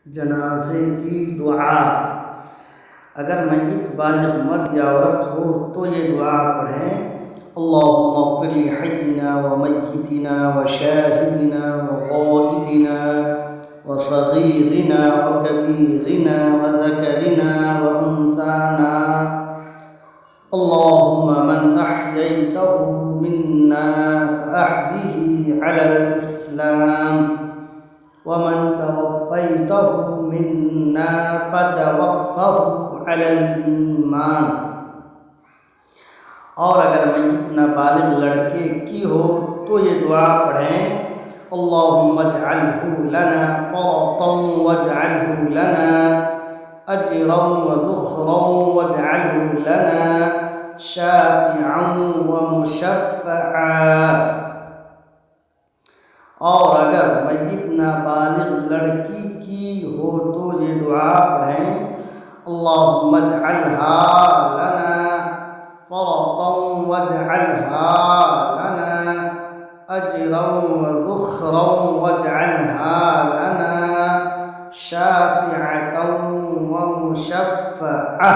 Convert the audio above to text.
جنازے کی دعا۔ اگر میت بالغ مرد یا عورت ہو تو یہ دعا پڑھیں: اللہم اغفر لحینا ومیتنا وشاہدنا وغائبنا وصغیرنا وکبیرنا وذکرنا وانثانا، اللہم من احییتہ منا فاحیہ علی الاسلام ومن توفیتہ منا فتوفہ علی الایمان۔ اور اگر میت نابالغ لڑکے کی ہو تو یہ دعا پڑھیں: اللہم اجعلہ لنا فرطا واجعلہ لنا اجرا وذخرا واجعلہ لنا شافعا ومشفعا۔ اور اگر میت نابالغ لڑکی کی ہو تو یہ دعا پڑھیں: اللہم اجعلہا لنا فرطا واجعلہا لنا اجرا وذخرا واجعلہا لنا شافعة ومشفعة۔